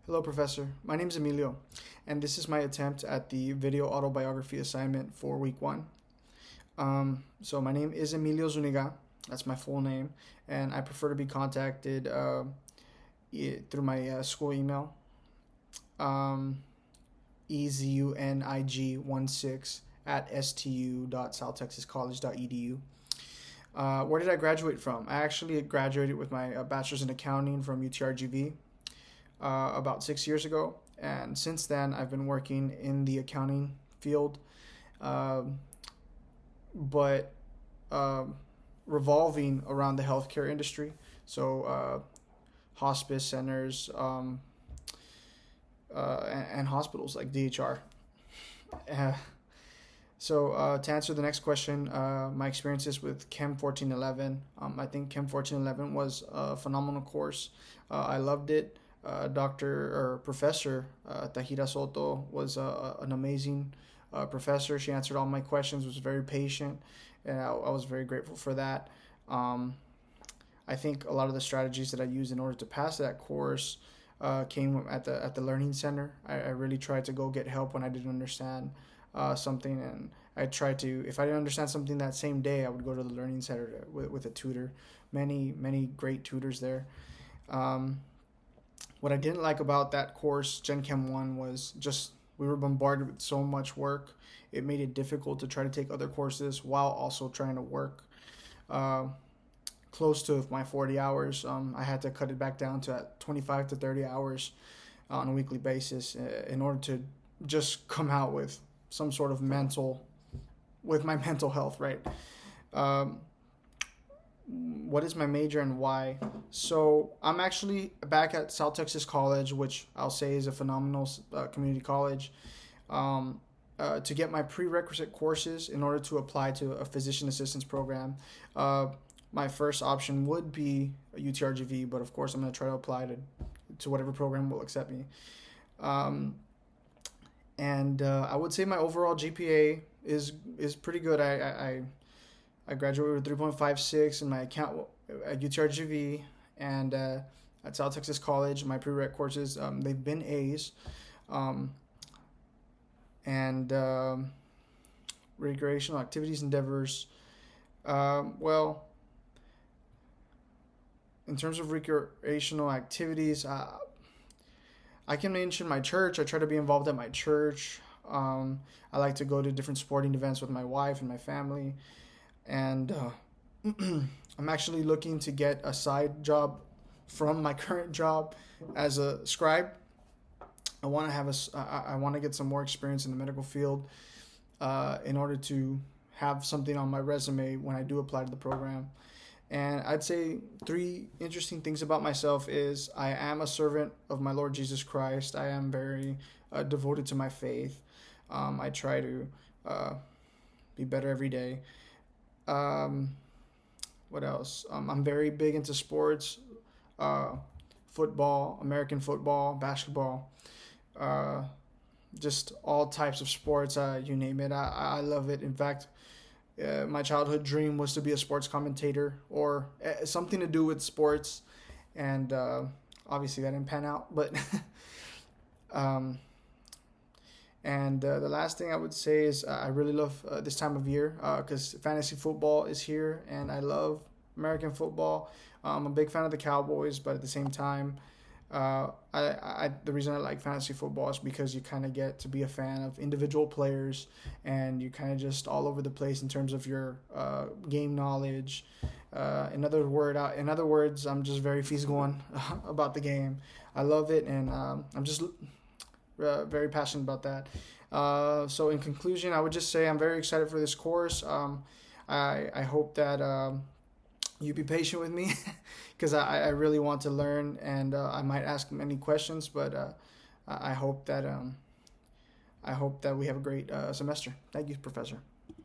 Hello, Professor. My name is Emilio, and this is my attempt at the video autobiography assignment for week one. So my name is Emilio Zuniga. That's my full name, and I prefer to be contacted through my school email, EZUNIG16 at stu.southtexascollege.edu. Where did I graduate from? I actually graduated with my bachelor's in accounting from UTRGV about 6 years ago, and since then I've been working in the accounting field, but revolving around the healthcare industry. So hospice centers and hospitals like DHR. To answer the next question, my experiences with Chem 1411, I think Chem 1411 was a phenomenal course. I loved it. Professor Tahira Soto was an amazing professor. She answered all my questions, was very patient, and I was very grateful for that. I think a lot of the strategies that I used in order to pass that course came at the Learning Center. I really tried to go get help when I didn't understand something, and I tried to, if I didn't understand something that same day, I would go to the Learning Center with a tutor. Many great tutors there. What I didn't like about that course, Gen Chem 1, was just we were bombarded with so much work. It made it difficult to try to take other courses while also trying to work close to my 40 hours. I had to cut it back down to 25 to 30 hours on a weekly basis in order to just come out with some sort of my mental health, right? What is my major and why? So I'm actually back at South Texas College, which I'll say is a phenomenal community college, to get my prerequisite courses in order to apply to a physician assistance program. My first option would be a UTRGV, but of course I'm going to try to apply to whatever program will accept me. I would say my overall GPA is pretty good. I graduated with 3.56 in my account at UTRGV, and at South Texas College, my prereq courses, they've been A's. Recreational activities endeavors, well, in terms of recreational activities, I can mention my church. I try to be involved at my church. I like to go to different sporting events with my wife and my family. And I'm actually looking to get a side job from my current job as a scribe. I want to get some more experience in the medical field in order to have something on my resume when I do apply to the program. And I'd say 3 interesting things about myself is I am a servant of my Lord Jesus Christ. I am very devoted to my faith. I try to be better every day. What else? I'm very big into sports, football, American football, basketball, just all types of sports, you name it. I love it. In fact, my childhood dream was to be a sports commentator or something to do with sports, and obviously that didn't pan out. But the last thing I would say is I really love this time of year because fantasy football is here, and I love American football. I'm a big fan of the Cowboys, but at the same time, the reason I like fantasy football is because you kind of get to be a fan of individual players, and you kind of just all over the place in terms of your game knowledge. In other words, I'm just very physical about the game. I love it, and I'm just very passionate about that. So in conclusion, I would just say I'm very excited for this course. I hope that you be patient with me because I really want to learn, and I might ask many questions, but I hope that we have a great semester. Thank you, Professor.